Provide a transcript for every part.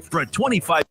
For a 25.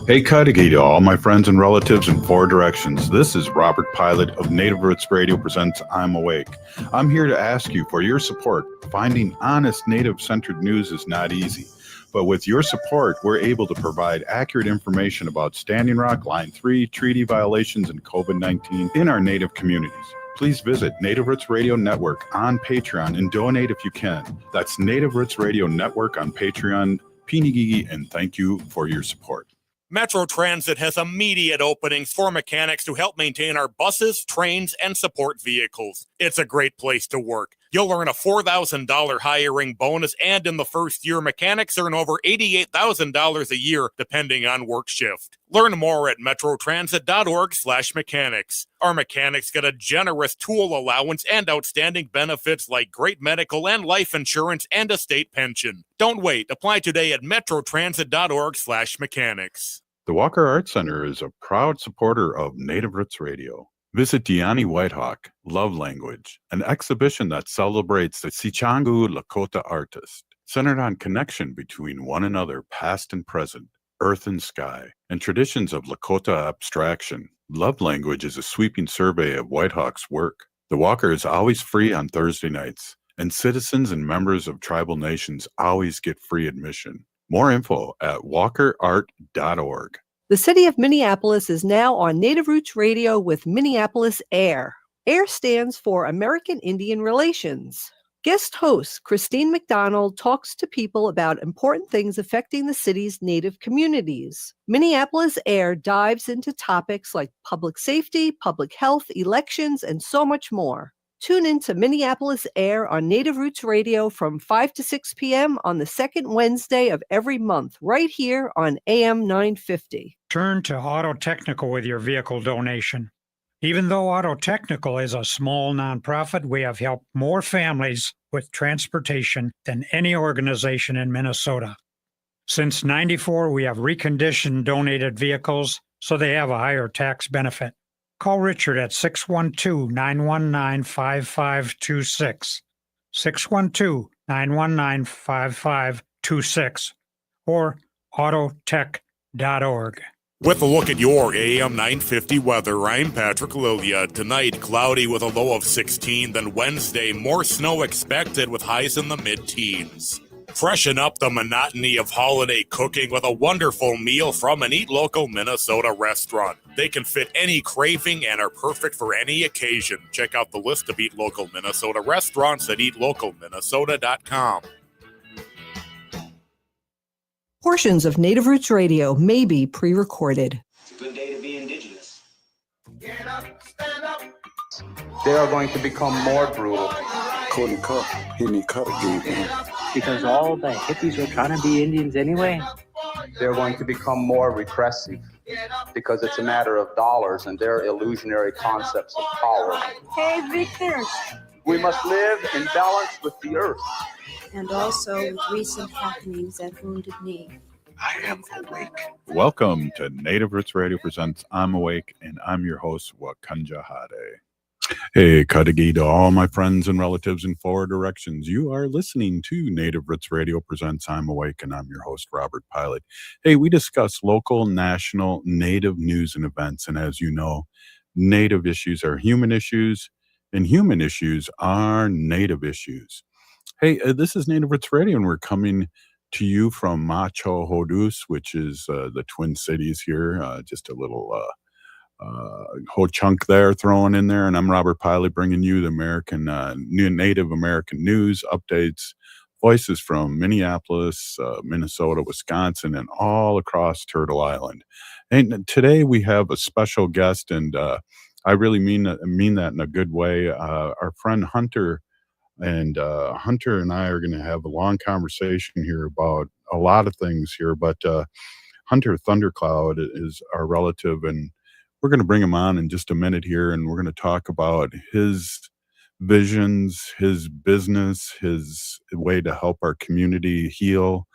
Hey, Cudahy to all my friends and relatives in four directions. This is Robert Pilot of Native Roots Radio presents I'm Awake. I'm here to ask you for your support. Finding honest Native-centered news is not easy. But with your support, we're able to provide accurate information about Standing Rock, Line 3, treaty violations, and COVID-19 in our Native communities. Please visit Native Roots Radio Network on Patreon and donate if you can. That's Native Roots Radio Network on Patreon. Pinigigi, and thank you for your support. Metro Transit has immediate openings for mechanics to help maintain our buses, trains, and support vehicles. It's a great place to work. You'll earn a $4,000 hiring bonus, and in the first year, mechanics earn over $88,000 a year, depending on work shift. Learn more at metrotransit.org/mechanics. Our mechanics get a generous tool allowance and outstanding benefits like great medical and life insurance and a state pension. Don't wait. Apply today at metrotransit.org/mechanics. The Walker Arts Center is a proud supporter of Native Roots Radio. Visit Diani Whitehawk, Love Language, an exhibition that celebrates the Sichangu Lakota artist, centered on connection between one another, past and present, earth and sky, and traditions of Lakota abstraction. Love Language is a sweeping survey of Whitehawk's work. The Walker is always free on Thursday nights, and citizens and members of tribal nations always get free admission. More info at walkerart.org. The city of Minneapolis is now on Native Roots Radio with Minneapolis AIR. AIR stands for American Indian Relations. Guest host Christine McDonald talks to people about important things affecting the city's Native communities. Minneapolis AIR dives into topics like public safety, public health, elections, and so much more. Tune in to Minneapolis AIR on Native Roots Radio from 5 to 6 p.m. on the second Wednesday of every month, right here on AM 950. Turn to Auto Technical with your vehicle donation. Even though Auto Technical is a small nonprofit, we have helped more families with transportation than any organization in Minnesota. Since '94, we have reconditioned donated vehicles so they have a higher tax benefit. Call Richard at 612-919-5526, 612-919-5526, or autotech.org. With a look at your AM 950 weather, I'm Patrick Lilia. Tonight, cloudy with a low of 16. Then Wednesday, more snow expected with highs in the mid-teens. Freshen up the monotony of holiday cooking with a wonderful meal from an Eat Local Minnesota restaurant. They can fit any craving and are perfect for any occasion. Check out the list of Eat Local Minnesota restaurants at eatlocalminnesota.com. Portions of Native Roots Radio may be pre-recorded. It's a good day to be indigenous. Get up, stand up. They are going to become more brutal. Couldn't cut. He need cut again. Because all the hippies were trying to be Indians anyway. They're going to become more repressive because it's a matter of dollars and their illusionary concepts of power. Hey, Victor. We must live in balance with the earth. And also with recent happenings at Wounded Knee. I am awake. Welcome to Native Roots Radio presents I'm Awake, and I'm your host, Wakanja Hade. Hey, Cudahy to all my friends and relatives in four directions. You are listening to Native Roots Radio presents I'm Awake, and I'm your host, Robert Pilot. Hey, we discuss local, national, Native news and events, and as you know, Native issues are human issues, and human issues are Native issues. Hey, this is Native Roots Radio, and we're coming to you from Macho Hodus, which is the Twin Cities here. Just a little whole chunk there thrown in there. And I'm Robert Pilot, bringing you the Native American news, updates, voices from Minneapolis, Minnesota, Wisconsin, and all across Turtle Island. And today we have a special guest, and I really mean that in a good way. Our friend Hunter. And Hunter and I are going to have a long conversation here about a lot of things here. But Hunter Thndercloud is our relative, and we're going to bring him on in just a minute here. And we're going to talk about his visions, his business, his way to help our community heal.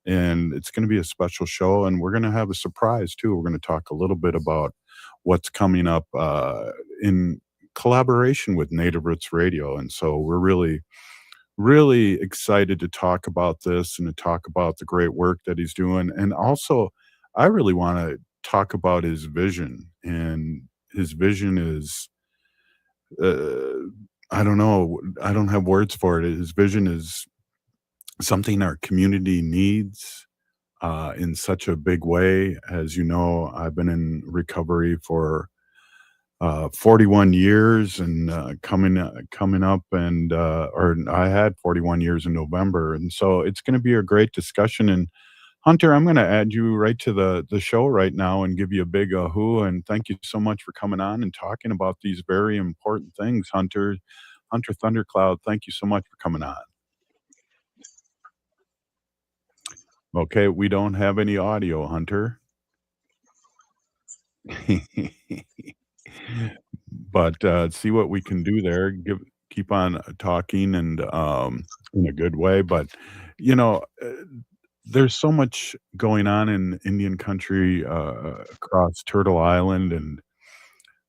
And it's going to be a special show. And we're going to have a surprise, too. We're going to talk a little bit about what's coming up in collaboration with Native Roots Radio. And so we're really really excited to talk about this and to talk about the great work that he's doing. And also, I really want to talk about his vision. And his vision is, uh, I don't know, I don't have words for it. His vision is something our community needs in such a big way. As you know, I've been in recovery for 41 years and coming up, and or I had 41 years in November, and so it's going to be a great discussion. And Hunter, I'm going to add you right to the show right now and give you a big who and thank you so much for coming on and talking about these very important things, Hunter. Hunter Thundercloud, thank you so much for coming on. Okay, we don't have any audio, Hunter. But see what we can do there. Keep on talking and in a good way. But you know, there's so much going on in Indian country across Turtle Island, and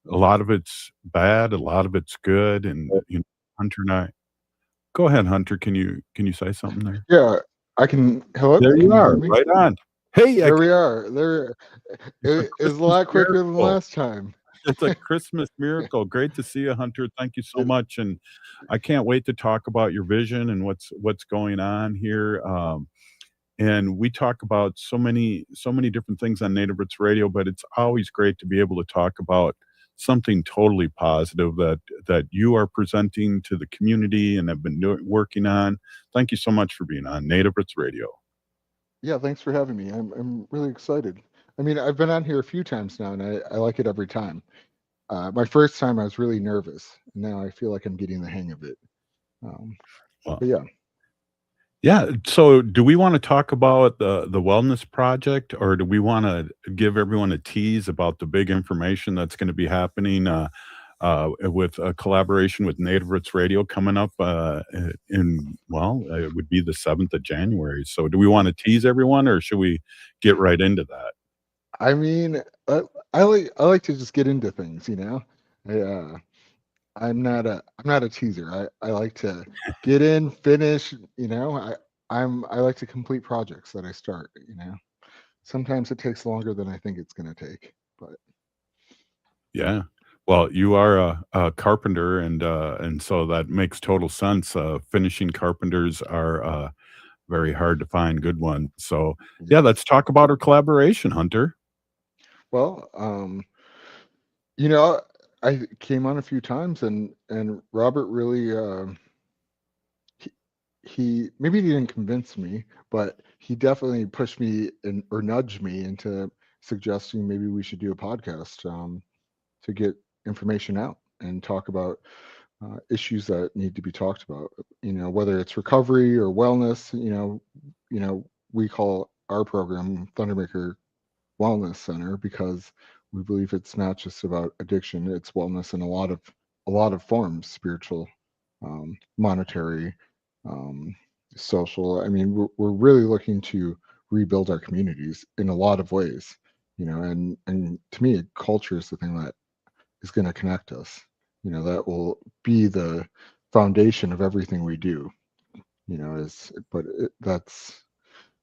a lot of it's bad, a lot of it's good. And Hunter and I, go ahead, Hunter. Can you say something there? Yeah, I can. Hello, There can you you are, hear me? right on. Hey, There we are. There, it's a it is a Christmas lot quicker than miracle. last time. It's a Christmas miracle. Great to see you, Hunter. Thank you so much, and I can't wait to talk about your vision and what's going on here. And we talk about so many different things on Native Roots Radio, but it's always great to be able to talk about something totally positive that you are presenting to the community and have been working on. Thank you so much for being on Native Roots Radio. Yeah, thanks for having me. I'm really excited. I mean, I've been on here a few times now, and I like it every time. My first time, I was really nervous. Now I feel like I'm getting the hang of it. Well, But yeah, yeah. So, do we want to talk about the wellness project, or do we want to give everyone a tease about the big information that's going to be happening with a collaboration with Native Roots Radio coming up it would be the 7th of January. So, do we want to tease everyone, or should we get right into that? I mean, I like to just get into things, you know. I'm not a teaser. I like to get in, finish, you know. I like to complete projects that I start, you know. Sometimes it takes longer than I think it's going to take, but Yeah. Well, you are a carpenter, and so that makes total sense. Finishing carpenters are very hard to find good ones. So, yeah, yeah. let's talk about our collaboration, Hunter. Well, you know, I came on a few times, and Robert really he, he maybe he didn't convince me, but he definitely pushed me or nudged me into suggesting maybe we should do a podcast to get information out and talk about issues that need to be talked about. You know, whether it's recovery or wellness. We call our program Thundermaker Wellness Center because we believe it's not just about addiction; it's wellness in a lot of forms: spiritual, monetary, um, social. I mean, we're really looking to rebuild our communities in a lot of ways. You know, and to me, culture is the thing that is going to connect us. You know, that will be the foundation of everything we do. You know, that's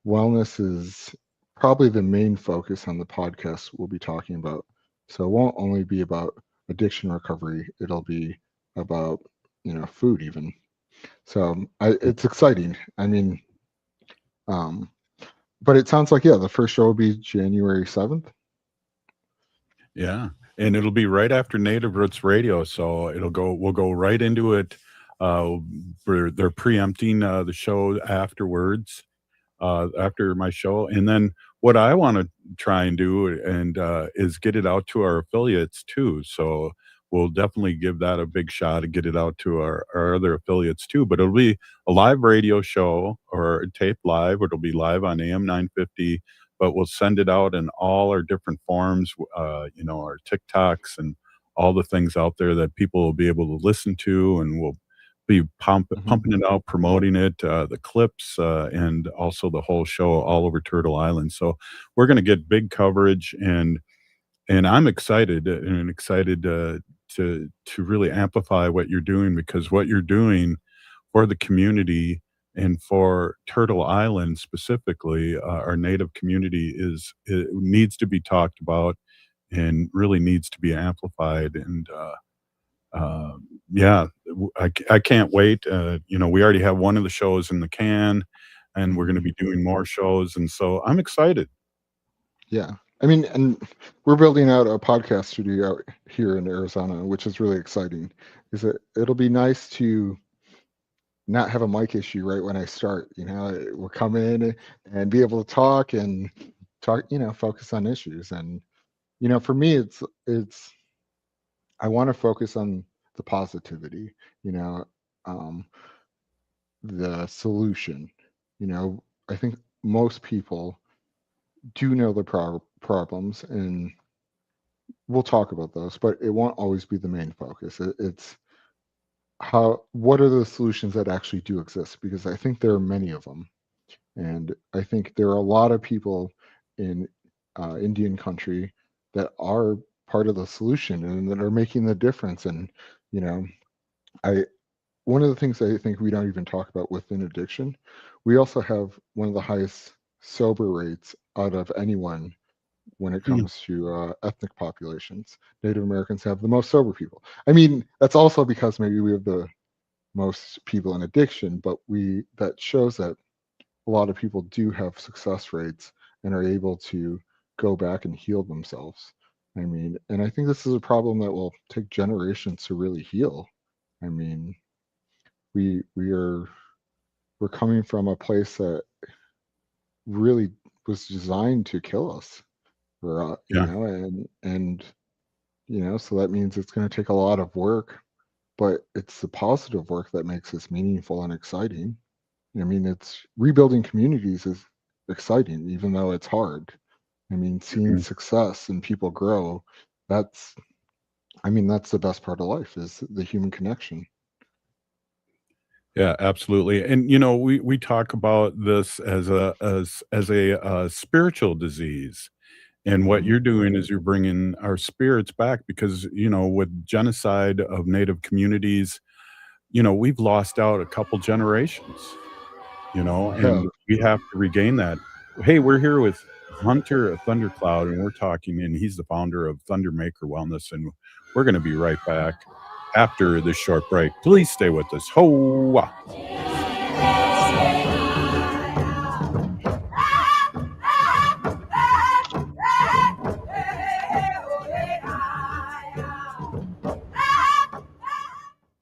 wellness is probably the main focus on the podcast we'll be talking about. So it won't only be about addiction recovery; it'll be about food even. So it's exciting. I mean, um, but it sounds like the first show will be January 7th. Yeah, and it'll be right after Native Roots Radio, so we'll go right into it. Uh, they're preempting the show afterwards, after my show, and then what I want to try and do and is get it out to our affiliates too. So we'll definitely give that a big shot to get it out to our other affiliates too. But it'll be a live radio show or taped live, or it'll be live on AM 950. But we'll send it out in all our different forms, our TikToks and all the things out there that people will be able to listen to, and we'll be pumping it out, promoting it, the clips, and also the whole show all over Turtle Island. So we're going to get big coverage, and I'm excited to really amplify what you're doing, because what you're doing for the community and for Turtle Island specifically, our native community it needs to be talked about and really needs to be amplified. And yeah, I can't wait. We already have one of the shows in the can, and we're going to be doing more shows, and so I'm excited. Yeah. I mean, and we're building out a podcast studio out here in Arizona, which is really exciting. Because it'll be nice to not have a mic issue right when I start. We'll come in and be able to talk, focus on issues. And for me, it's I want to focus on the positivity. Um, the solution. I think most people do know the problems, and we'll talk about those, but it won't always be the main focus. It's what are the solutions that actually do exist? Because I think there are many of them, and I think there are a lot of people in Indian country that are part of the solution and that are making the difference. And I one of the things I think we don't even talk about within addiction, we also have one of the highest sober rates out of anyone when it comes to ethnic populations. Native Americans have the most sober people. I mean, that's also because maybe we have the most people in addiction, but that shows that a lot of people do have success rates and are able to go back and heal themselves. I mean, and I think this is a problem that will take generations to really heal. I mean, we're coming from a place that really was designed to kill us, so that means it's going to take a lot of work, but it's the positive work that makes this meaningful and exciting. I mean, it's rebuilding communities is exciting, even though it's hard. I mean, seeing success and people grow, that's the best part of life, is the human connection. Yeah, absolutely. And we talk about this as a spiritual disease. And what you're doing is you're bringing our spirits back because, with genocide of native communities, we've lost out a couple generations, and we have to regain that. Hey, we're here with Hunter Thndercloud, and we're talking, and he's the founder of Thundermaker Wellness, and we're going to be right back after this short break. Please stay with us. Ho!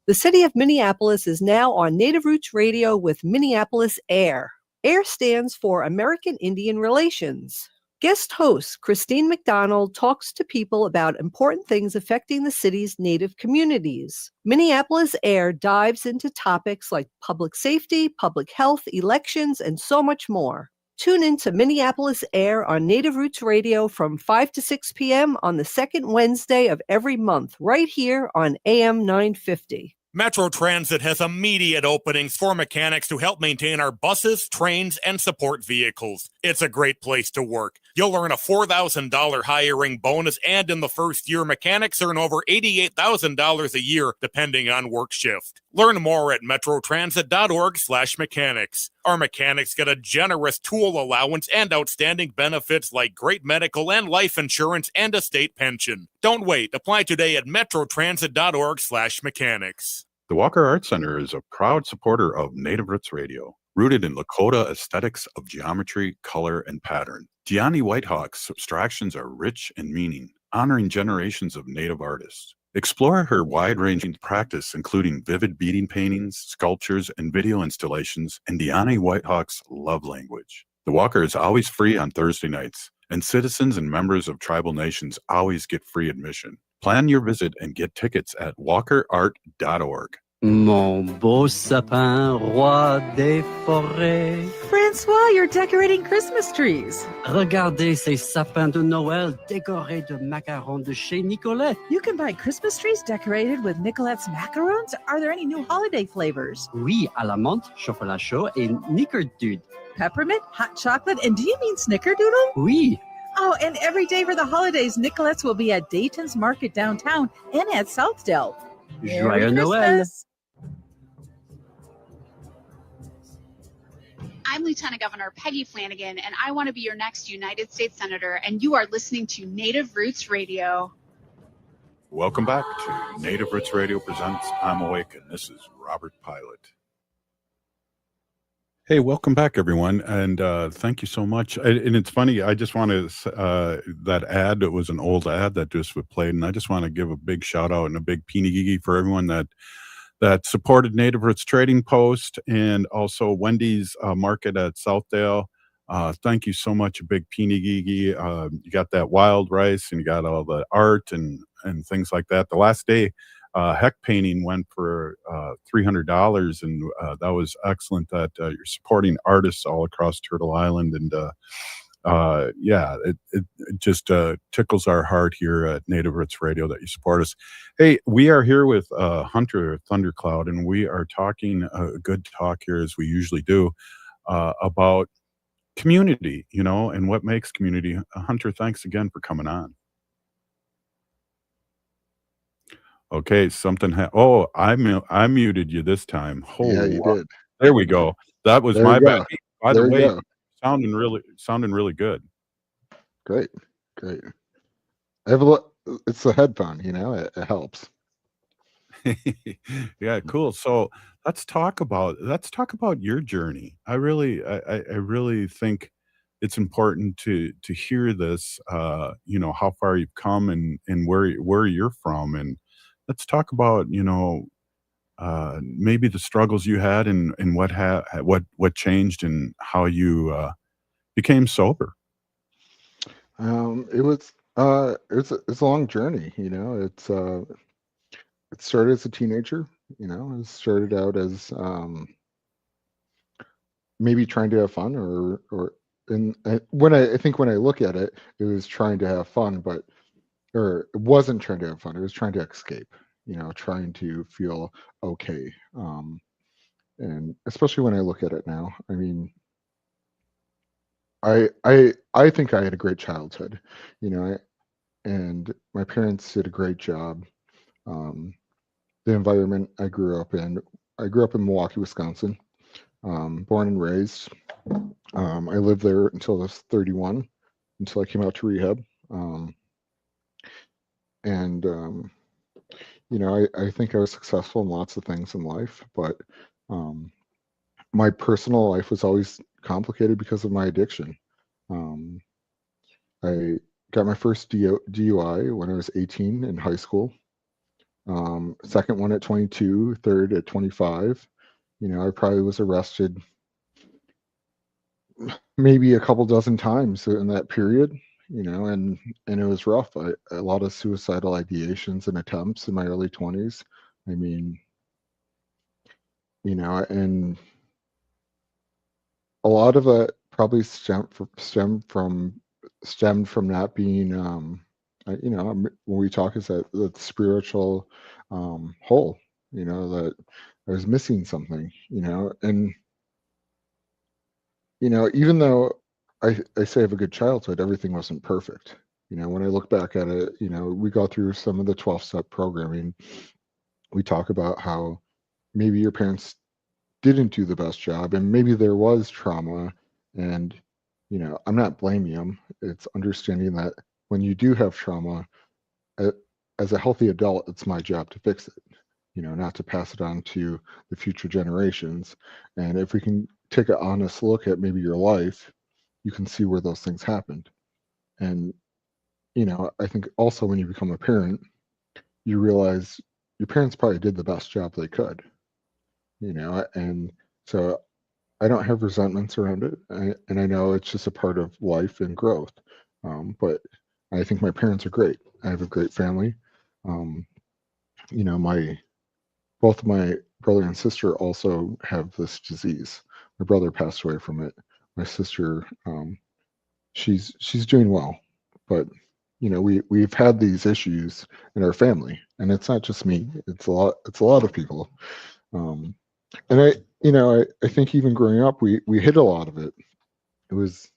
The city of Minneapolis is now on Native Roots Radio with Minneapolis AIR. AIR stands for American Indian Relations. Guest host Christine McDonald talks to people about important things affecting the city's Native communities. Minneapolis AIR dives into topics like public safety, public health, elections, and so much more. Tune in to Minneapolis AIR on Native Roots Radio from 5 to 6 p.m. on the second Wednesday of every month, right here on AM 950. Metro Transit has immediate openings for mechanics to help maintain our buses, trains, and support vehicles. It's a great place to work. You'll earn a $4,000 hiring bonus, and in the first year, mechanics earn over $88,000 a year, depending on work shift. Learn more at metrotransit.org/mechanics. Our mechanics get a generous tool allowance and outstanding benefits like great medical and life insurance and a state pension. Don't wait. Apply today at metrotransit.org/mechanics. The Walker Arts Center is a proud supporter of Native Roots Radio, rooted in Lakota aesthetics of geometry, color, and pattern. Deani Whitehawk's abstractions are rich in meaning, honoring generations of Native artists. Explore her wide-ranging practice, including vivid beading paintings, sculptures, and video installations, and Deani Whitehawk's love language. The Walker is always free on Thursday nights, and citizens and members of tribal nations always get free admission. Plan your visit and get tickets at walkerart.org. Mon beau sapin, roi des forêts. Francois, you're decorating Christmas trees. Regardez ces sapins de Noël décorés de macarons de chez Nicolette. You can buy Christmas trees decorated with Nicolette's macarons. Are there any new holiday flavors? Oui, à la menthe, chocolat chaud et nickerdude. Peppermint, hot chocolate, and do you mean snickerdoodle? Oui. Oh, and every day for the holidays, Nicolette's will be at Dayton's Market downtown and at Southdale. Joyeux Noël. I'm Lieutenant Governor Peggy Flanagan, and I want to be your next United States Senator, and you are listening to Native Roots Radio. Welcome back to Native Roots Radio Presents I'm Awake, and this is Robert Pilot. Hey, welcome back, everyone, and thank you so much. And it's funny, I just want to, that ad, it was an old ad that just played, and I just want to give a big shout out and a big peeny for everyone that supported Native Roots Trading Post and also Wendy's Market at Southdale. Thank you so much, a big peeny. You got that wild rice and you got all the art and things like that. The last day, heck painting went for $300, and that was excellent that you're supporting artists all across Turtle Island. And yeah, it just tickles our heart here at Native Roots Radio that you support us. Hey, we are here with Hunter Thndercloud, and we are talking a good talk here, as we usually do, about community, and what makes community. Hunter, thanks again for coming on. Okay, something I muted you this time. Yeah, you did. There we go. That was There my you bad. go. By There the you way, go. sounding really good. Great. I have it's the headphone, it helps. Yeah, cool. So let's talk about your journey. I really think it's important to hear this, how far you've come and where you're from, and let's talk about maybe the struggles you had and what changed and how you became sober. It's a long journey, it started as a teenager, it started out as maybe trying to have fun when I look at it, it was trying to have fun, or it wasn't trying to have fun, it was trying to escape, trying to feel okay. And especially when I look at it now, I mean, I think I had a great childhood, and my parents did a great job. The environment I grew up in Milwaukee, Wisconsin, born and raised. I lived there until I was 31, until I came out to rehab. And I think I was successful in lots of things in life, but my personal life was always complicated because of my addiction. I got my first DUI when I was 18 in high school. Second one at 22, third at 25. I probably was arrested maybe a couple dozen times in that period, and it was rough. A lot of suicidal ideations and attempts in my early 20s. I mean, and a lot of it probably stemmed from not being, when we talk is that spiritual hole, that I was missing something, and even though I say I have a good childhood, everything wasn't perfect. When I look back at it, we go through some of the 12-step programming. We talk about how maybe your parents didn't do the best job, and maybe there was trauma, and I'm not blaming them. It's understanding that when you do have trauma, as a healthy adult, it's my job to fix it, not to pass it on to the future generations. And if we can take an honest look at maybe your life, you can see where those things happened. And I think also when you become a parent, you realize your parents probably did the best job they could, and so I don't have resentments around it. And I know it's just a part of life and growth. But I think my parents are great. I have a great family. Both of my brother and sister also have this disease. My brother passed away from it. My sister, she's doing well, but we've had these issues in our family, and it's not just me. It's a lot of people. And I think even growing up, we hid a lot of it. It was,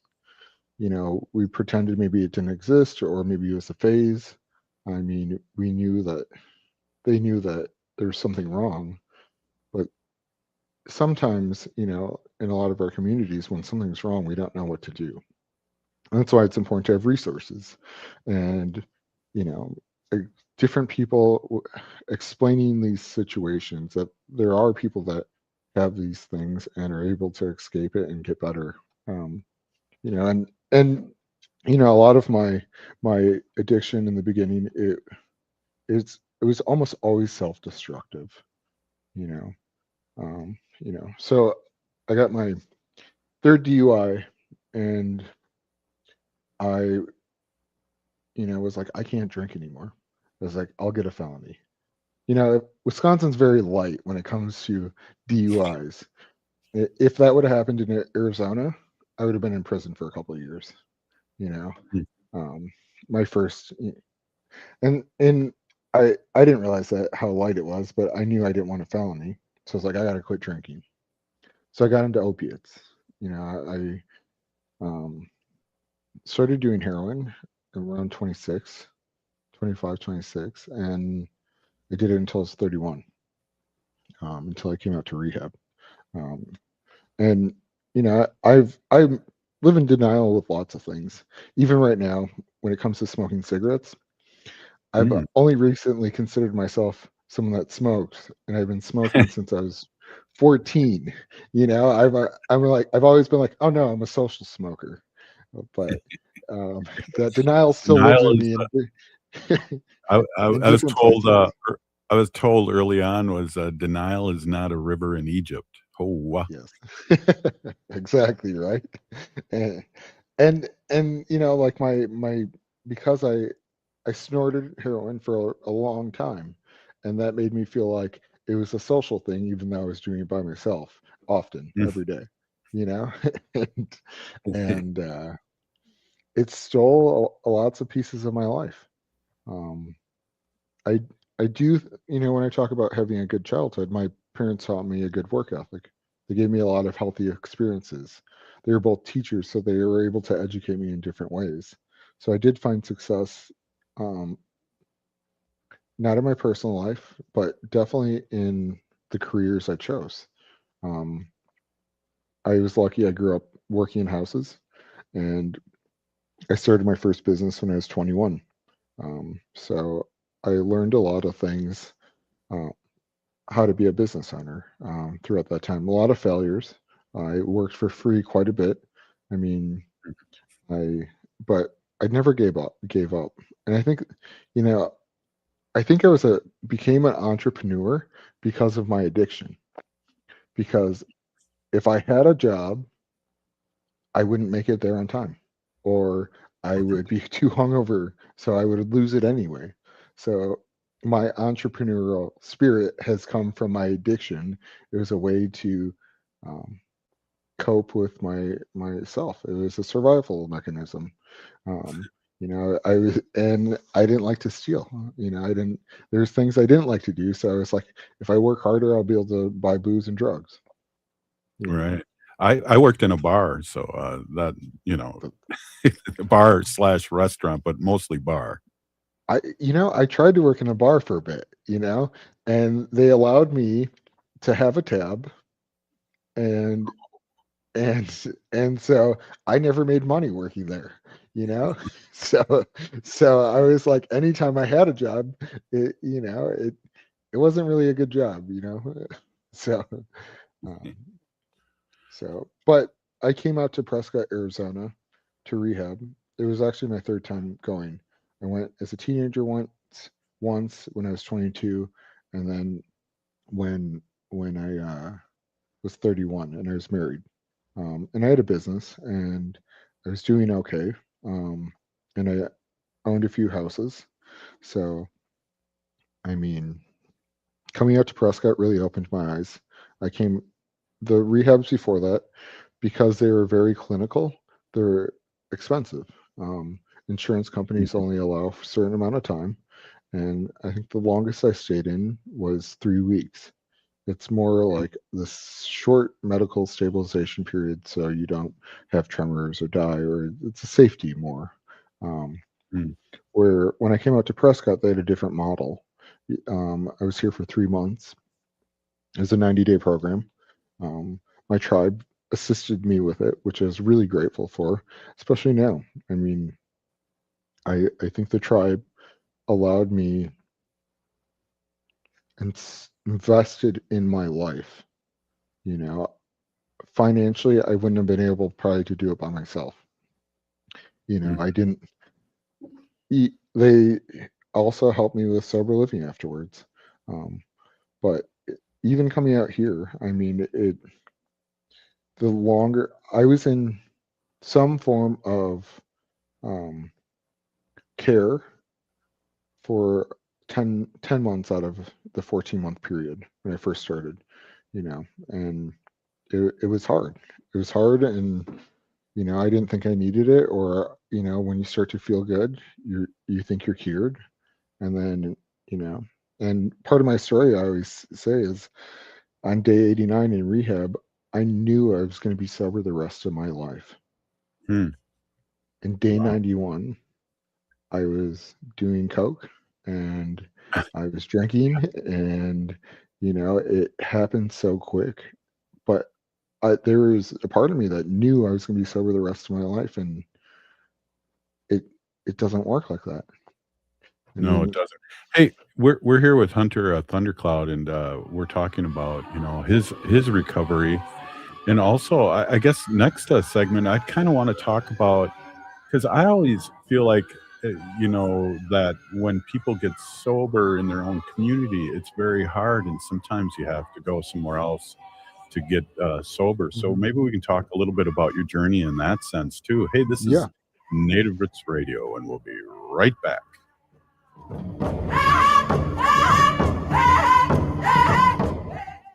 we pretended maybe it didn't exist, or maybe it was a phase. I mean, they knew that there's something wrong, but sometimes, in a lot of our communities, when something's wrong, we don't know what to do. And that's why it's important to have resources and, you know, uh, different people explaining these situations, that there are people that have these things and are able to escape it and get better. Um, and a lot of my addiction in the beginning, it was almost always self-destructive, you know. So I got my third DUI, and I, was like, I can't drink anymore. I was like, I'll get a felony. Wisconsin's very light when it comes to DUIs. If that would have happened in Arizona, I would have been in prison for a couple of years. You know, Hmm. My first, and I didn't realize that how light it was, but I knew I didn't want a felony, so I was like, I got to quit drinking. So I got into opiates. I started doing heroin around 26, 25, 26, and I did it until I was 31, until I came out to rehab. Um, and I live in denial with lots of things. Even right now, when it comes to smoking cigarettes, I've Mm. only recently considered myself someone that smokes, and I've been smoking since I was 14. I've always been like, oh no, I'm a social smoker, but that denial still lives Denial in is. me in I was different told. places. I was told early on was denial is not a river in Egypt. Oh, wow. Yes, exactly right. And like my because I snorted heroin for a long time, and that made me feel like it was a social thing, even though I was doing it by myself often, every day. You know, and and it stole lots of pieces of my life. Um, I I do, when I talk about having a good childhood, my parents taught me a good work ethic. They gave me a lot of healthy experiences. They were both teachers, so they were able to educate me in different ways. So I did find success, um, not in my personal life, but definitely in the careers I chose. Um, I was lucky. I grew up working in houses, and I started my first business when I was 21. So I learned a lot of things, uh, how to be a business owner, throughout that time. A lot of failures. I worked for free quite a bit. I mean, I but I never gave up. And I think, you know, I think I became an entrepreneur because of my addiction. Because if I had a job, I wouldn't make it there on time, or I would be too hungover, so I would lose it anyway. So my entrepreneurial spirit has come from my addiction. It was a way to, um, cope with myself. It was a survival mechanism. Um, I didn't like to steal. I didn't. There's things I didn't like to do. So I was like, if I work harder, I'll be able to buy booze and drugs. You know, Right. I worked in a bar, so that bar slash restaurant, but mostly bar. I tried to work in a bar for a bit, and they allowed me to have a tab, and and so I never made money working there, you know. So I was like, anytime I had a job, it wasn't really a good job. So um, but I came out to Prescott, Arizona, to rehab. It was actually my third time going. I went as a teenager once when I was 22, and then when I was 31 and I was married. And I had a business, and I was doing okay. And I owned a few houses. So, I mean, coming out to Prescott really opened my eyes. I came the rehabs before that, because they were very clinical, they're expensive. Um, Insurance companies Mhm. only allow for a certain amount of time, and I think the longest I stayed in was 3 weeks. It's more like this short medical stabilization period, so you don't have tremors or die, or it's a safety more. Um, Mm. where when I came out to Prescott, they had a different model. I was here for 3 months. It was a 90-day program, My tribe assisted me with it, which I was really grateful for, especially now. I mean, I think the tribe allowed me and invested in my life. You know, financially, I wouldn't have been able probably to do it by myself. You know, I didn't. They also helped me with sober living afterwards. But even coming out here, I mean, the longer I was in some form of care for 10 months out of the 14-month period when I first started, you know, and it was hard. It was hard, and you know, I didn't think I needed it, or you know, when you start to feel good, you think you're cured, and then you know, and part of my story I always say is on day 89 in rehab, I knew I was going to be sober the rest of my life. In day 91, I was doing coke and I was drinking, and you know, it happened so quick. But there was a part of me that knew I was going to be sober the rest of my life, and it doesn't work like that. No, it doesn't. Hey, we're here with Hunter Thundercloud, and we're talking about, you know, his recovery, and also I guess next segment I kind of want to talk about, because I always feel like you know, that when people get sober in their own community, it's very hard, and sometimes you have to go somewhere else to get sober. So maybe we can talk a little bit about your journey in that sense too. Hey, this is Native Roots Radio, and we'll be right back.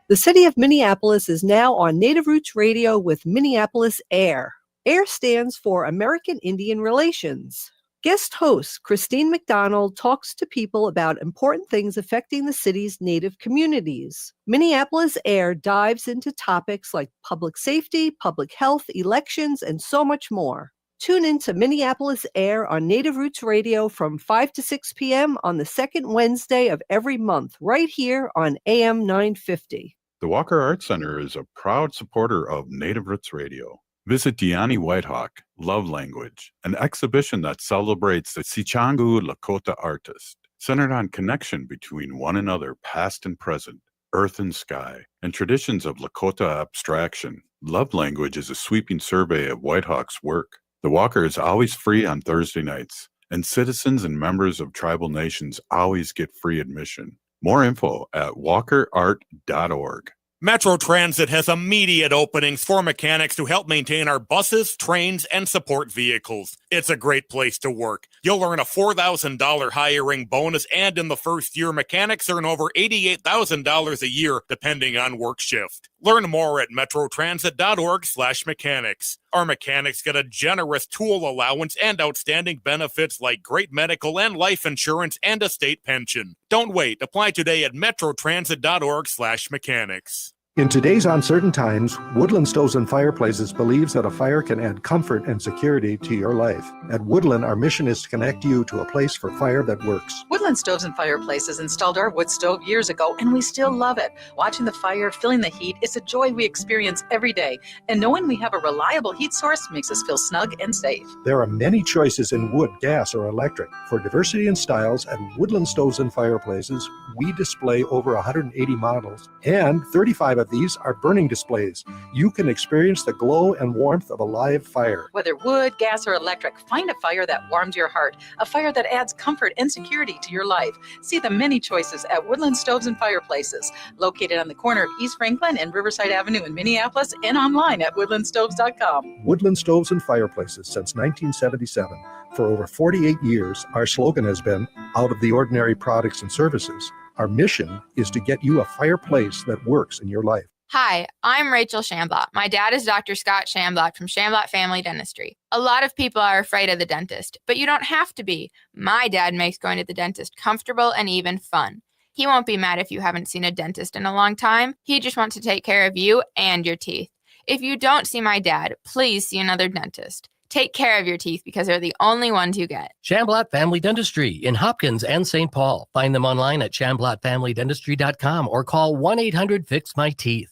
The city of Minneapolis is now on Native Roots Radio with Minneapolis AIR. AIR stands for American Indian Relations. Guest host Christine McDonald talks to people about important things affecting the city's Native communities. Minneapolis AIR dives into topics like public safety, public health, elections, and so much more. Tune in to Minneapolis AIR on Native Roots Radio from 5 to 6 p.m. on the second Wednesday of every month, right here on AM 950. The Walker Arts Center is a proud supporter of Native Roots Radio. Visit Deani Whitehawk, Love Language, an exhibition that celebrates the Sichangu Lakota artist, centered on connection between one another, past and present, earth and sky, and traditions of Lakota abstraction. Love Language is a sweeping survey of Whitehawk's work. The Walker is always free on Thursday nights, and citizens and members of tribal nations always get free admission. More info at walkerart.org. Metro Transit has immediate openings for mechanics to help maintain our buses, trains, and support vehicles. It's a great place to work. You'll earn a $4,000 hiring bonus, and in the first year, mechanics earn over $88,000 a year, depending on work shift. Learn more at metrotransit.org/mechanics. Our mechanics get a generous tool allowance and outstanding benefits like great medical and life insurance and a state pension. Don't wait. Apply today at metrotransit.org/mechanics. In today's uncertain times, Woodland Stoves and Fireplaces believes that a fire can add comfort and security to your life. At Woodland, our mission is to connect you to a place for fire that works. Woodland Stoves and Fireplaces installed our wood stove years ago, and we still love it. Watching the fire, feeling the heat, is a joy we experience every day. And knowing we have a reliable heat source makes us feel snug and safe. There are many choices in wood, gas, or electric. For diversity in styles, at Woodland Stoves and Fireplaces, we display over 180 models, and 35 of these are burning displays. You can experience the glow and warmth of a live fire. Whether wood, gas, or electric, find a fire that warms your heart, a fire that adds comfort and security to your life. See the many choices at Woodland Stoves and Fireplaces, located on the corner of East Franklin and Riverside Avenue in Minneapolis, and online at woodlandstoves.com. Woodland Stoves and Fireplaces since 1977. For over 48 years, our slogan has been, out of the ordinary products and services. Our mission is to get you a fireplace that works in your life. Hi, I'm Rachel Shamblat. My dad is Dr. Scott Shamblat from Shamblat Family Dentistry. A lot of people are afraid of the dentist, but you don't have to be. My dad makes going to the dentist comfortable and even fun. He won't be mad if you haven't seen a dentist in a long time. He just wants to take care of you and your teeth. If you don't see my dad, please see another dentist. Take care of your teeth because they're the only ones you get. Shamblat Family Dentistry in Hopkins and St. Paul. Find them online at shamblatfamilydentistry.com or call 1-800-FIX-MY-TEETH.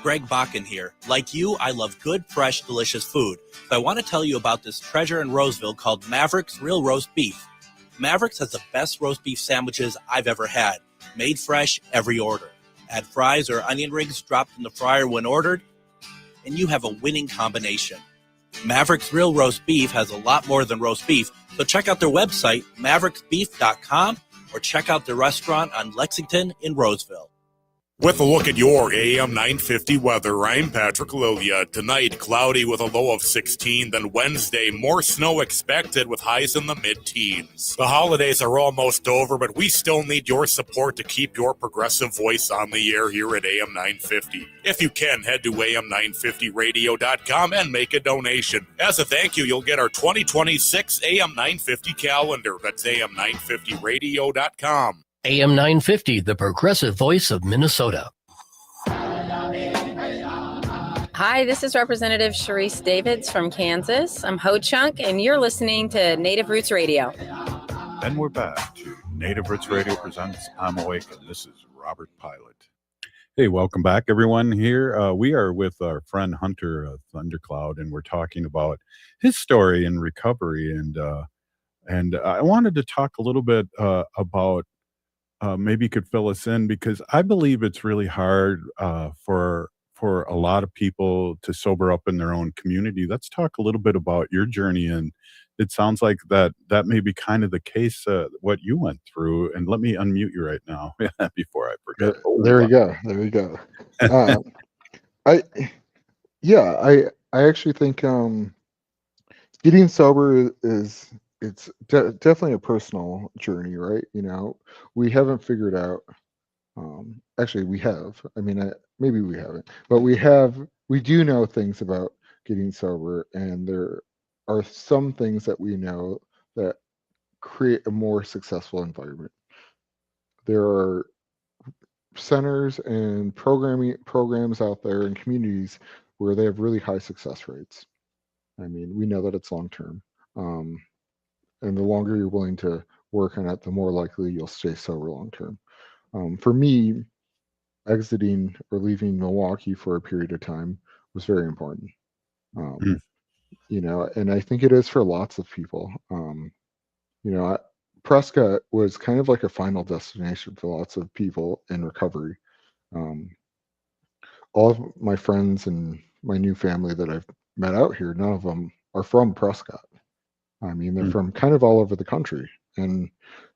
Greg Bakken here. Like you, I love good, fresh, delicious food. So I want to tell you about this treasure in Roseville called Maverick's Real Roast Beef. Maverick's has the best roast beef sandwiches I've ever had. Made fresh, every order. Add fries or onion rings dropped in the fryer when ordered, and you have a winning combination. Maverick's Real Roast Beef has a lot more than roast beef, so check out their website, mavericksbeef.com, or check out their restaurant on Lexington in Roseville. With a look at your AM 950 weather, I'm Patrick Lilia. Tonight, cloudy with a low of 16. Then Wednesday, more snow expected with highs in the mid-teens. The holidays are almost over, but we still need your support to keep your progressive voice on the air here at AM 950. If you can, head to am950radio.com and make a donation. As a thank you, you'll get our 2026 AM 950 calendar. That's am950radio.com. AM 950, the progressive voice of Minnesota. Hi, this is Representative Sharice Davids from Kansas. I'm Ho Chunk, and you're listening to Native Roots Radio. And we're back to Native Roots Radio presents I'm Awake, and this is Robert Pilot. Hey, welcome back, everyone. Here we are with our friend Hunter Thndercloud, and we're talking about his story in recovery. And I wanted to talk a little bit about maybe you could fill us in, because I believe it's really hard for a lot of people to sober up in their own community. Let's talk a little bit about your journey, and it sounds like that may be kind of the case, what you went through. And let me unmute you right now before I forget. There we go. There we go. I actually think getting sober is definitely a personal journey, right? You know, we haven't figured out. Actually, we have. I mean, maybe we haven't, but we do know things about getting sober, and there are some things that we know that create a more successful environment. There are centers and programs out there in communities where they have really high success rates. I mean, we know that it's long term. And the longer you're willing to work on it, the more likely you'll stay sober long term. For me, exiting or leaving Milwaukee for a period of time was very important. You know, and I think it is for lots of people. You know, Prescott was kind of like a final destination for lots of people in recovery. All of my friends and my new family that I've met out here, none of them are from Prescott. I mean, they're from kind of all over the country. And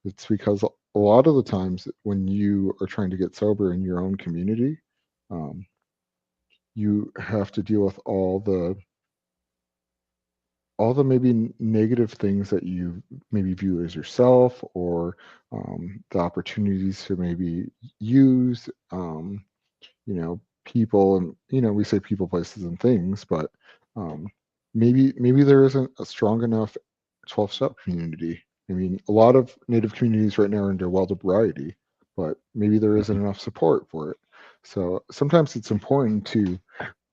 it's because a lot of the times when you are trying to get sober in your own community, you have to deal with all the maybe negative things that you maybe view as yourself, or the opportunities to maybe use, you know, people, and, you know, we say people, places, and things, but maybe there isn't a strong enough 12-step community. I mean, a lot of Native communities right now are under wild sobriety, but maybe there isn't enough support for it. So sometimes it's important to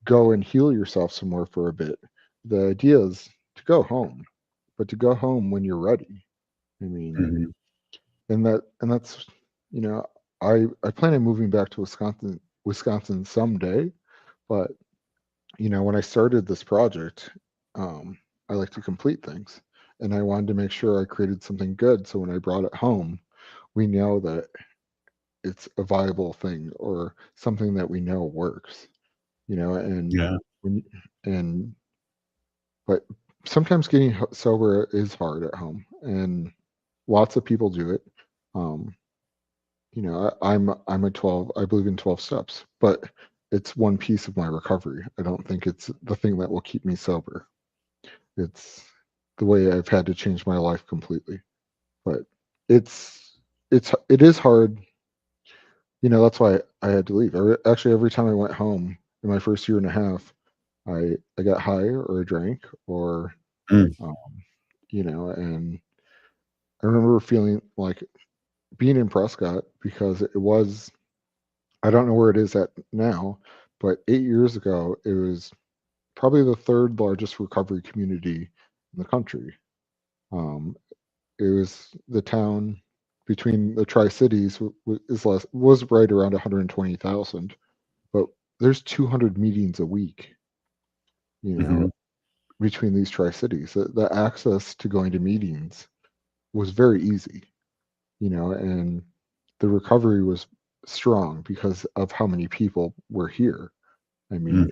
go and heal yourself somewhere for a bit. The idea is to go home, but to go home when you're ready. I mean, and that's, you know, I plan on moving back to Wisconsin someday, but, you know, when I started this project, I like to complete things, and I wanted to make sure I created something good, so when I brought it home, we know that it's a viable thing, or something that we know works, you know. And but sometimes getting sober is hard at home, and lots of people do it. You know, I believe in 12 steps, but it's one piece of my recovery. I don't think it's the thing that will keep me sober. It's the way I've had to change my life completely. But it is hard. You know, that's why I had to leave. Actually, every time I went home in my first year and a half, I got high, or I drank, or you know, and I remember feeling like being in Prescott, because it was, I don't know where it is at now, but 8 years ago, it was probably the third largest recovery community in the country. It was the town between the Tri-Cities was right around 120,000, but there's 200 meetings a week, you know, between these Tri-Cities. The access to going to meetings was very easy, you know, and the recovery was strong because of how many people were here. I mean,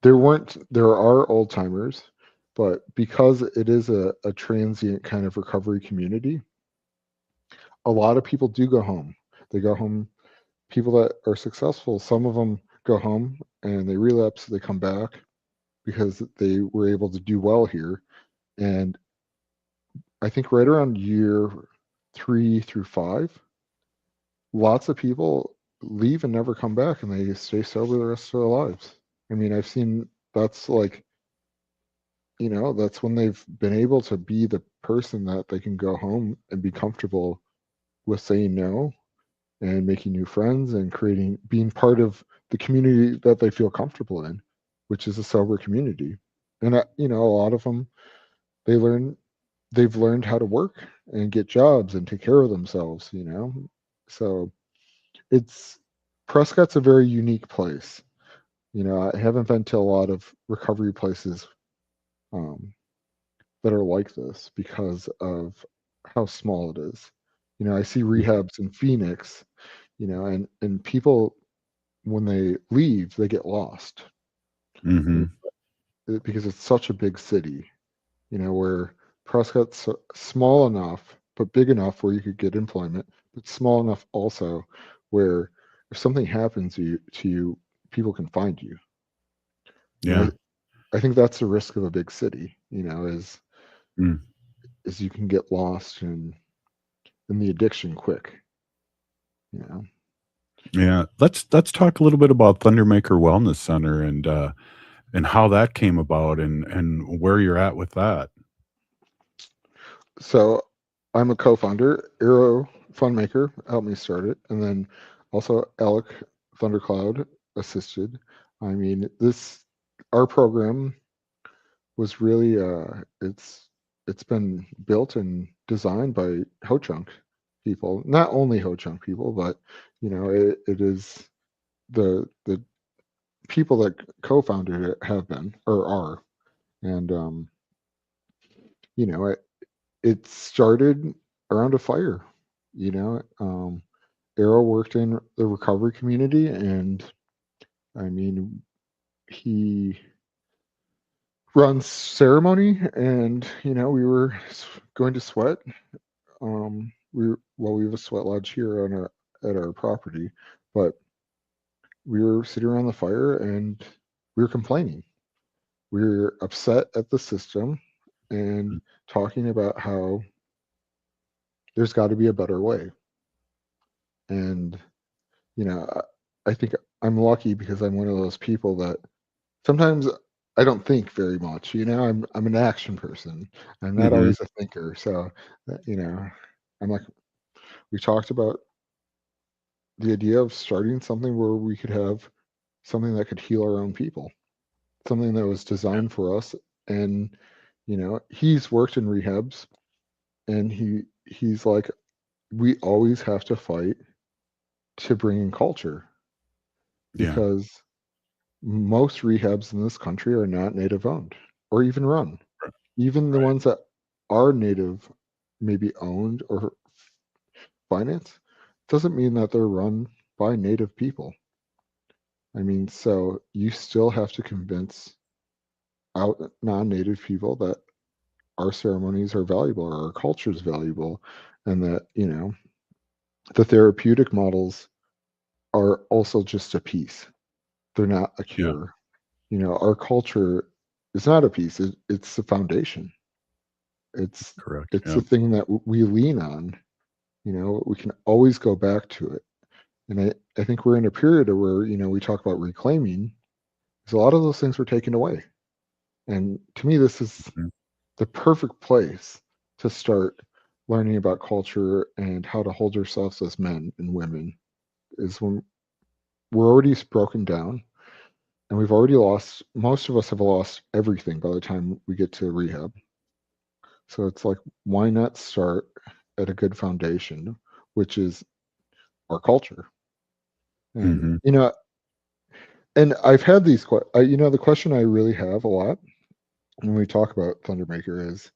there are old timers, but because it is a transient kind of recovery community, a lot of people do go home. They go home, people that are successful, some of them go home and they relapse, they come back because they were able to do well here. And I think right around year 3 through 5, lots of people leave and never come back and they stay sober the rest of their lives. I mean, I've seen that's like, you know, that's when they've been able to be the person that they can go home and be comfortable with saying no and making new friends and being part of the community that they feel comfortable in, which is a sober community. And you know, a lot of them, they've learned how to work and get jobs and take care of themselves, you know. So it's Prescott's a very unique place. You know, I haven't been to a lot of recovery places that are like this because of how small it is. You know, I see rehabs in Phoenix, you know, and people when they leave, they get lost because it's such a big city, you know, where Prescott's small enough, but big enough where you could get employment, but small enough also where if something happens to you, people can find you. Yeah. I think that's the risk of a big city, you know, is you can get lost in the addiction quick, you know. Yeah, let's talk a little bit about Thundermaker Wellness Center and how that came about and where you're at with that. So I'm a co-founder. Arrow Funmaker helped me start it, and then also Alec Thundercloud assisted. I mean, our program was really it's been built and designed by Ho Chunk people, not only Ho Chunk people, but you know, it is the people that co-founded it have been or are, and you know, it started around a fire. You know, Arrow worked in the recovery community, and I mean, he runs ceremony, and you know, we were going to sweat. We have a sweat lodge here at our property, but we were sitting around the fire and we were complaining. We were upset at the system and talking about how there's got to be a better way. And you know, I think I'm lucky because I'm one of those people that sometimes I don't think very much. You know, I'm an action person. I'm not always a thinker. So, you know, I'm like, we talked about the idea of starting something where we could have something that could heal our own people, something that was designed for us. And you know, he's worked in rehabs, and he's like, we always have to fight to bring in culture because most rehabs in this country are not native owned or even run. Even the ones that are native, maybe owned or financed, doesn't mean that they're run by native people. I mean, so you still have to convince out non-native people that our ceremonies are valuable or our culture is valuable, and that, you know, the therapeutic models are also just a piece. They're not a cure. You know, our culture is not a piece. It's the foundation. It's correct. It's the thing that we lean on. You know, we can always go back to it. And I think we're in a period where, you know, we talk about reclaiming, because a lot of those things were taken away. And to me, this is the perfect place to start learning about culture and how to hold ourselves as men and women, is when we're already broken down and we've already lost, most of us have lost everything by the time we get to rehab. So it's like, why not start at a good foundation, which is our culture? And you know, and I've had these, the question I really have a lot when we talk about Thundermaker is,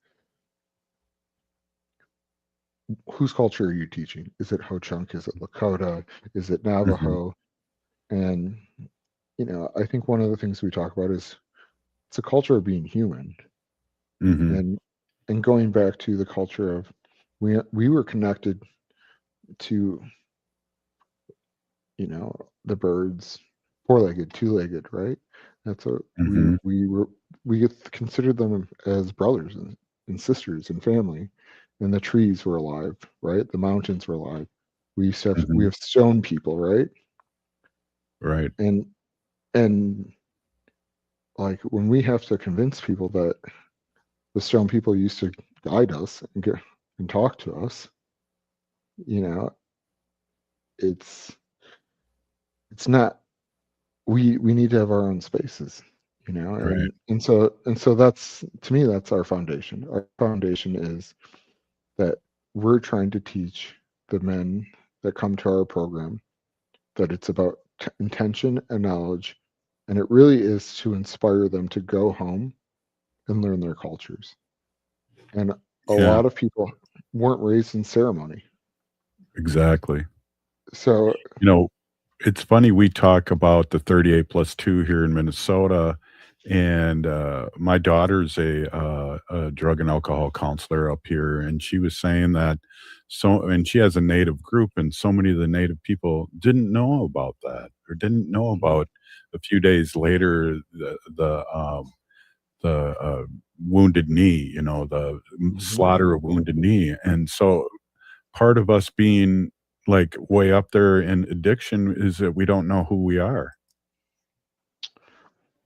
whose culture are you teaching? Is it Ho-Chunk? Is it Lakota? Is it Navajo? And, I think one of the things we talk about is it's a culture of being human. And going back to the culture of we were connected to, the birds, four-legged, two-legged, right? That's what we considered them as brothers and sisters and family. And the trees were alive, right? The mountains were alive. We have stone people, right? Right. And like when we have to convince people that the stone people used to guide us and talk to us, it's not, we need to have our own spaces, and so that's, to me, that's our foundation. Our foundation is that we're trying to teach the men that come to our program that it's about intention and knowledge, and it really is to inspire them to go home and learn their cultures. And a lot of people weren't raised in ceremony. Exactly. So, it's funny, we talk about the 38+2 here in Minnesota, and my daughter's a drug and alcohol counselor up here, and she was saying that and she has a Native group, and so many of the Native people didn't know about that, or didn't know about a few days later the Wounded Knee, the slaughter of Wounded Knee. And so part of us being like way up there in addiction is that we don't know who we are.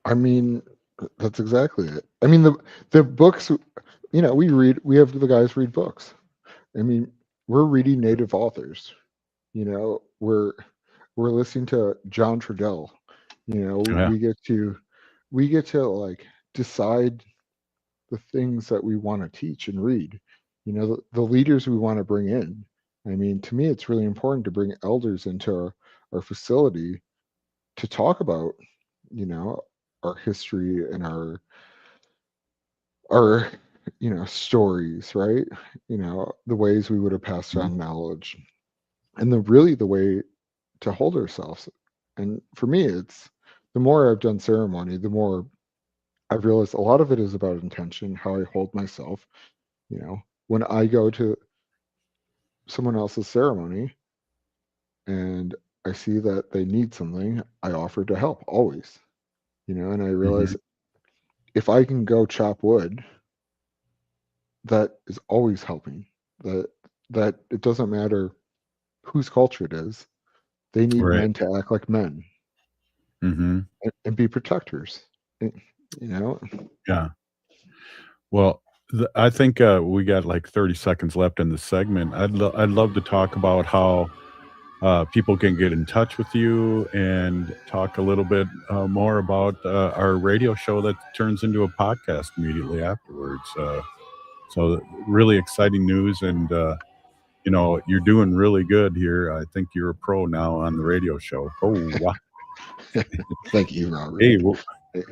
I mean, that's exactly it. I mean, the books, we have the guys read books. I mean, we're reading Native authors. We're listening to John Trudell. We get to like decide the things that we want to teach and read. The leaders we want to bring in. I mean, to me, it's really important to bring elders into our facility to talk about, our history and our stories, right? The ways we would have passed on knowledge, and the way to hold ourselves. And for me, it's the more I've done ceremony, the more I've realized a lot of it is about intention, how I hold myself. When I go to someone else's ceremony and I see that they need something, I offer to help always. And I realize if I can go chop wood, that is always helping. That it doesn't matter whose culture it is. They need men to act like men and be protectors. Yeah. Well, I think we got like 30 seconds left in the segment. I'd love to talk about how people can get in touch with you and talk a little bit more about our radio show that turns into a podcast immediately afterwards. So really exciting news, and you're doing really good here. I think you're a pro now on the radio show. Oh, wow. Thank you, Robert. Hey,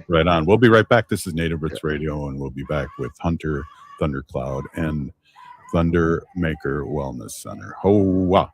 right on. We'll be right back. This is Native Roots Radio, and we'll be back with Hunter, Thundercloud, and Thundermaker Wellness Center. Oh, wow.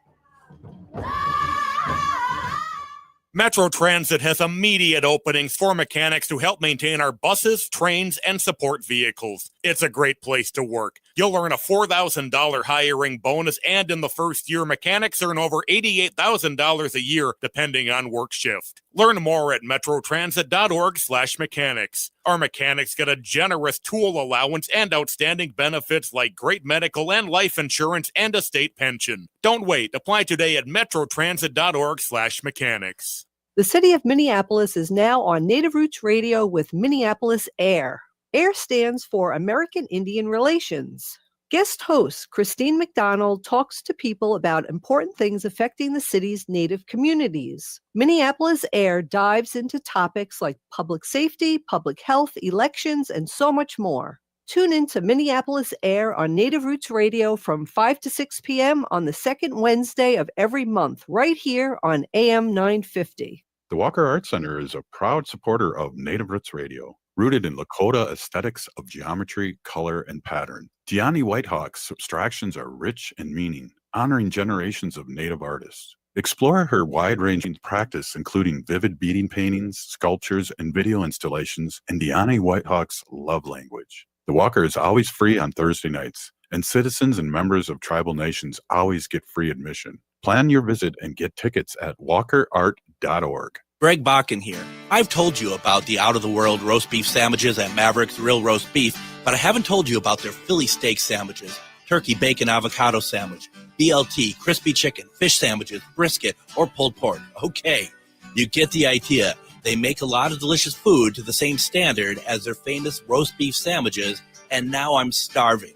Metro Transit has immediate openings for mechanics to help maintain our buses, trains, and support vehicles. It's a great place to work. You'll earn a $4,000 hiring bonus, and in the first year, mechanics earn over $88,000 a year, depending on work shift. Learn more at metrotransit.org/mechanics. Our mechanics get a generous tool allowance and outstanding benefits like great medical and life insurance and a state pension. Don't wait. Apply today at metrotransit.org/mechanics. The city of Minneapolis is now on Native Roots Radio with Minneapolis AIR. AIR stands for American Indian Relations. Guest host Christine McDonald talks to people about important things affecting the city's Native communities. Minneapolis AIR dives into topics like public safety, public health, elections, and so much more. Tune in to Minneapolis AIR on Native Roots Radio from 5 to 6 p.m. on the second Wednesday of every month, right here on AM 950. The Walker Art Center is a proud supporter of Native Roots Radio, rooted in Lakota aesthetics of geometry, color, and pattern. Deani Whitehawk's abstractions are rich in meaning, honoring generations of Native artists. Explore her wide-ranging practice, including vivid beading paintings, sculptures, and video installations in Deani Whitehawk's love language. The Walker is always free on Thursday nights, and citizens and members of tribal nations always get free admission. Plan your visit and get tickets at walkerart.org. Greg Bakken here. I've told you about the out-of-the-world roast beef sandwiches at Maverick's Real Roast Beef, but I haven't told you about their Philly steak sandwiches, turkey bacon avocado sandwich, BLT, crispy chicken, fish sandwiches, brisket, or pulled pork. Okay, you get the idea. They make a lot of delicious food to the same standard as their famous roast beef sandwiches, and now I'm starving.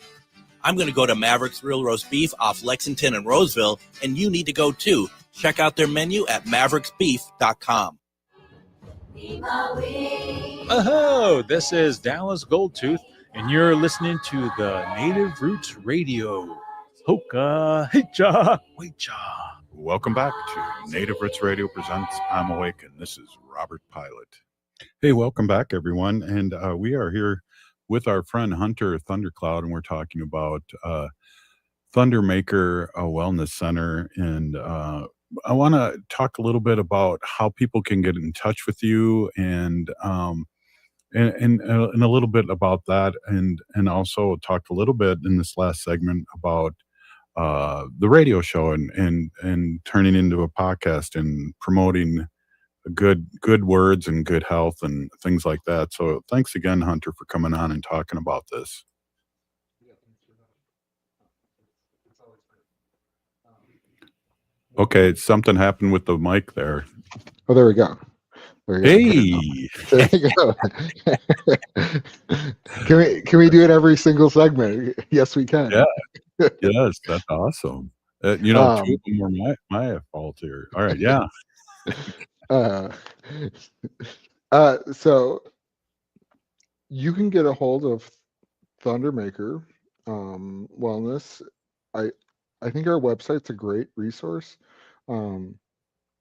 I'm going to go to Maverick's Real Roast Beef off Lexington and Roseville, and you need to go too. Check out their menu at mavericksbeef.com. Oh, this is Dallas Goldtooth, and you're listening to the Native Roots Radio. Hoka, hicha, wecha. Welcome back to Native Roots Radio presents I'm Awake, and this is Robert Pilot. Hey, welcome back, everyone. And we are here with our friend Hunter Thndercloud, and we're talking about Thundermaker Wellness Center. And I want to talk a little bit about how people can get in touch with you, and a little bit about that, and also talk a little bit in this last segment about the radio show and turning into a podcast and promoting good words and good health and things like that. So thanks again, Hunter, for coming on and talking about this. Okay, something happened with the mic there. Oh, there we go. Hey, there you go. Can we do it every single segment? Yes, we can. Yeah. Yes, that's awesome. Two of them were my fault here. All right, yeah. So you can get a hold of Thundermaker Wellness. I think our website's a great resource,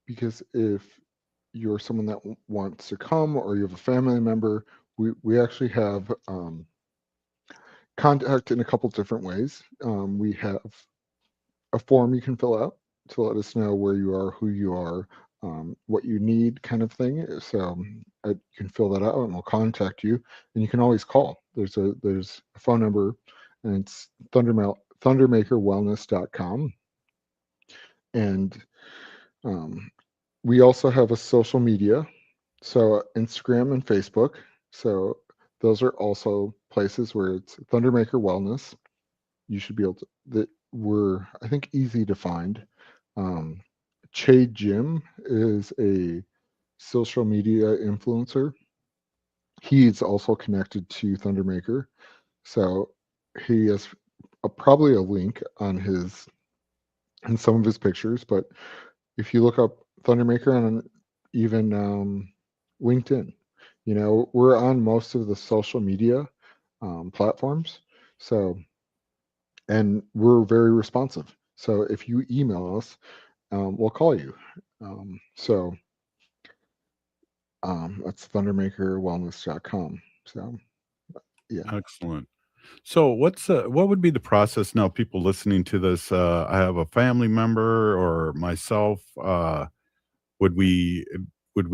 because if you're someone that wants to come, or you have a family member, we actually have contact in a couple different ways. We have a form you can fill out to let us know where you are, who you are, what you need, kind of thing. So you can fill that out, and we'll contact you. And you can always call. There's a phone number, and it's thundermakerwellness.com. And we also have a social media, so Instagram and Facebook. So those are also places where it's Thundermaker Wellness. You should be able to. We're, I think, easy to find. Che Jim is a social media influencer. He's also connected to Thundermaker, so he has probably a link on some of his pictures. But if you look up Thundermaker on even LinkedIn, we're on most of the social media platforms. So, and we're very responsive. So if you email us, we'll call you. That's thundermakerwellness.com. So, yeah. Excellent. So what would be the process now? People listening to this, I have a family member or myself. Would we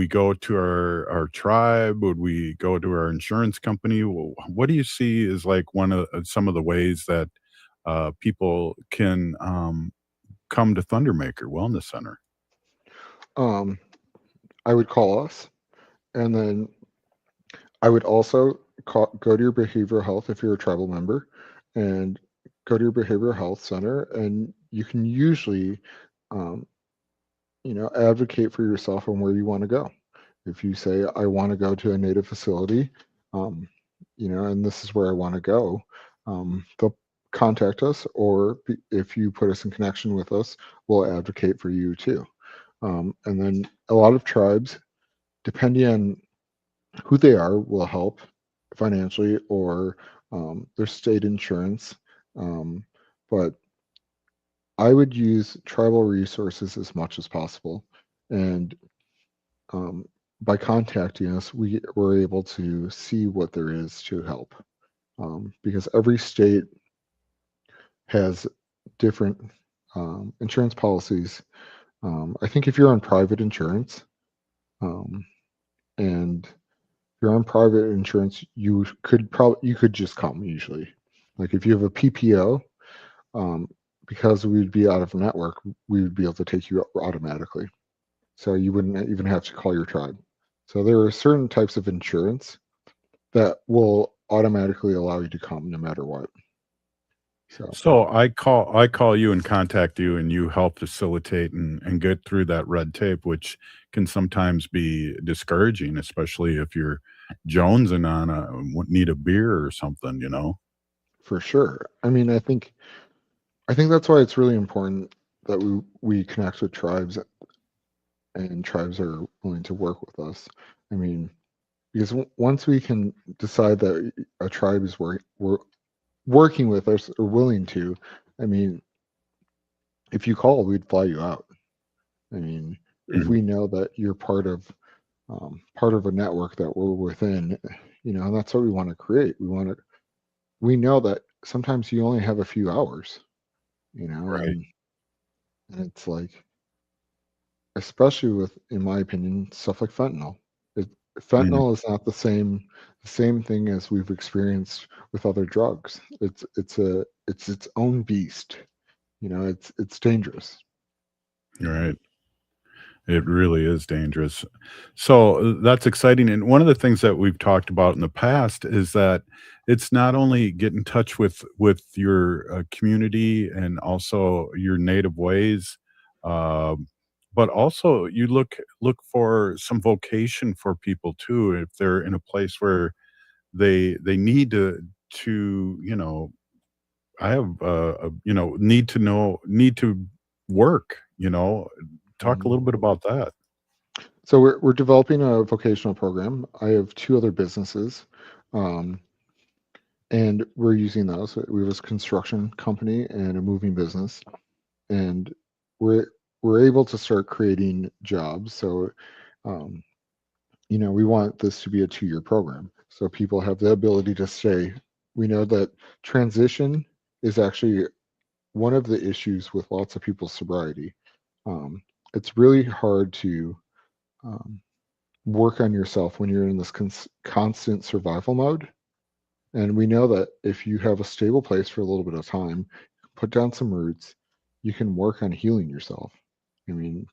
go to our tribe? Would we go to our insurance company? What do you see is like some of the ways that people can come to Thundermaker Wellness Center? I would call us, and then I would also go to your behavioral health if you're a tribal member, and go to your behavioral health center, and you can usually advocate for yourself on where you want to go. If you say, I want to go to a Native facility, and this is where I want to go, they'll contact us, or if you put us in connection with us, we'll advocate for you too. And then a lot of tribes, depending on who they are, will help financially, or their state insurance. But I would use tribal resources as much as possible. And by contacting us, we were able to see what there is to help, because every state has different insurance policies. I think if you're on private insurance, and if you're on private insurance, you could just come usually. Like if you have a PPO, because we'd be out of network, we would be able to take you automatically. So you wouldn't even have to call your tribe. So there are certain types of insurance that will automatically allow you to come no matter what. So I call you and contact you, and you help facilitate and get through that red tape, which can sometimes be discouraging, especially if you're jonesing on need a beer or something, you know. For sure. I mean, I think that's why it's really important that we connect with tribes, and tribes are willing to work with us. I mean, because once we can decide that a tribe is working with us or willing to, I mean, if you call, we'd fly you out. I mean, if we know that you're part of a network that we're within, and that's what we want to create. We know that sometimes you only have a few hours, Right. and it's like, especially with, in my opinion, stuff like fentanyl. Fentanyl is not the same thing as we've experienced with other drugs. It's its own beast. It's dangerous. Right. It really is dangerous. So that's exciting. And one of the things that we've talked about in the past is that it's not only get in touch with your community and also your native ways, uh, but also you look for some vocation for people too. If they're in a place where they need to I have need to work. Talk a little bit about that. So we're developing a vocational program. I have two other businesses, and we're using those. We have a construction company and a moving business, and we're able to start creating jobs. So, we want this to be a 2-year program, so people have the ability to stay. We know that transition is actually one of the issues with lots of people's sobriety. It's really hard to work on yourself when you're in this constant survival mode. And we know that if you have a stable place for a little bit of time, put down some roots, you can work on healing yourself. I mean,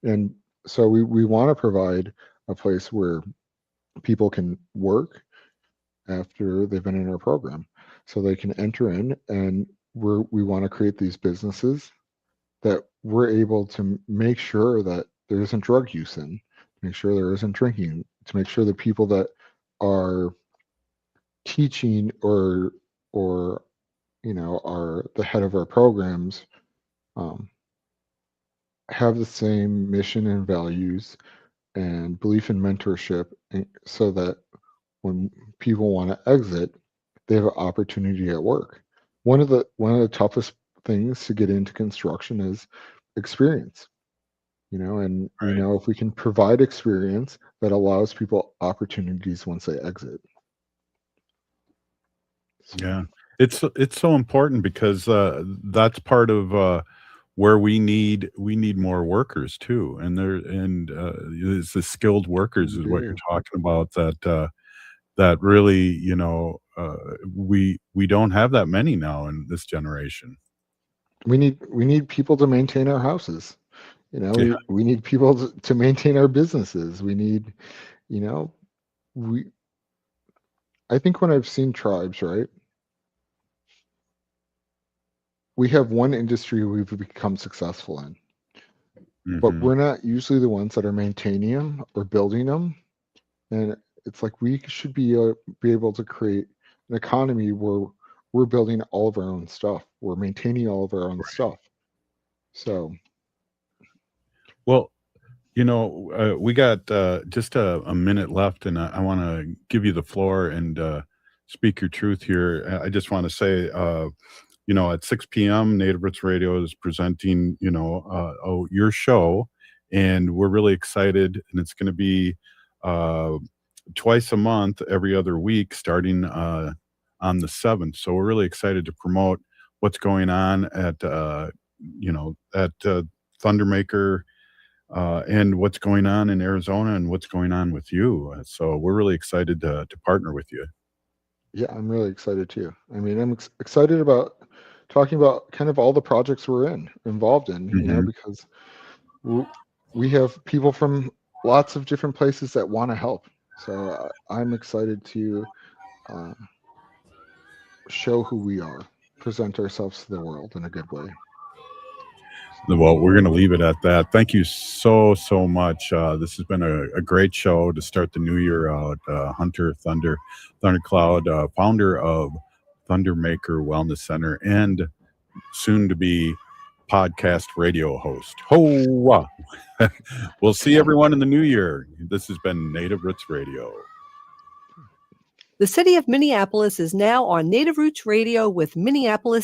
and so we want to provide a place where people can work after they've been in our program. So they can enter in, and we want to create these businesses that we're able to make sure that there isn't drug use in, make sure there isn't drinking, to make sure the people that are teaching or are the head of our programs have the same mission and values and belief in mentorship, so that when people want to exit, they have an opportunity at work. One of the toughest things to get into construction is experience. And if we can provide experience, that allows people opportunities once they exit. Yeah, it's so important because that's part of where we need more workers too, and it's the skilled workers is what you're talking about. That really, we don't have that many now in this generation. We need people to maintain our houses. Yeah. We need people to maintain our businesses. We need, I think when I've seen tribes, right, we have one industry we've become successful in, but we're not usually the ones that are maintaining them or building them. And it's like we should be able to create an economy where we're building all of our own stuff. We're maintaining all of our own stuff. So, well, we got just a minute left, and I want to give you the floor and speak your truth here. I just want to say, at 6 p.m., Native Roots Radio is presenting, your show, and we're really excited. And it's going to be twice a month, every other week, starting on the 7th. So we're really excited to promote what's going on at Thundermaker, and what's going on in Arizona and what's going on with you. So we're really excited to partner with you. Yeah, I'm really excited too. I mean, I'm excited about talking about kind of all the projects we're involved in, you know, because we have people from lots of different places that want to help. So I'm excited to show who we are, present ourselves to the world in a good way. Well, we're going to leave it at that. Thank you so much. This has been a great show to start the new year out. Hunter Thndercloud, founder of Thundermaker Wellness Center and soon to be podcast radio host. Ho! We'll see everyone in the new year. This has been Native Roots Radio. The city of Minneapolis is now on Native Roots Radio with Minneapolis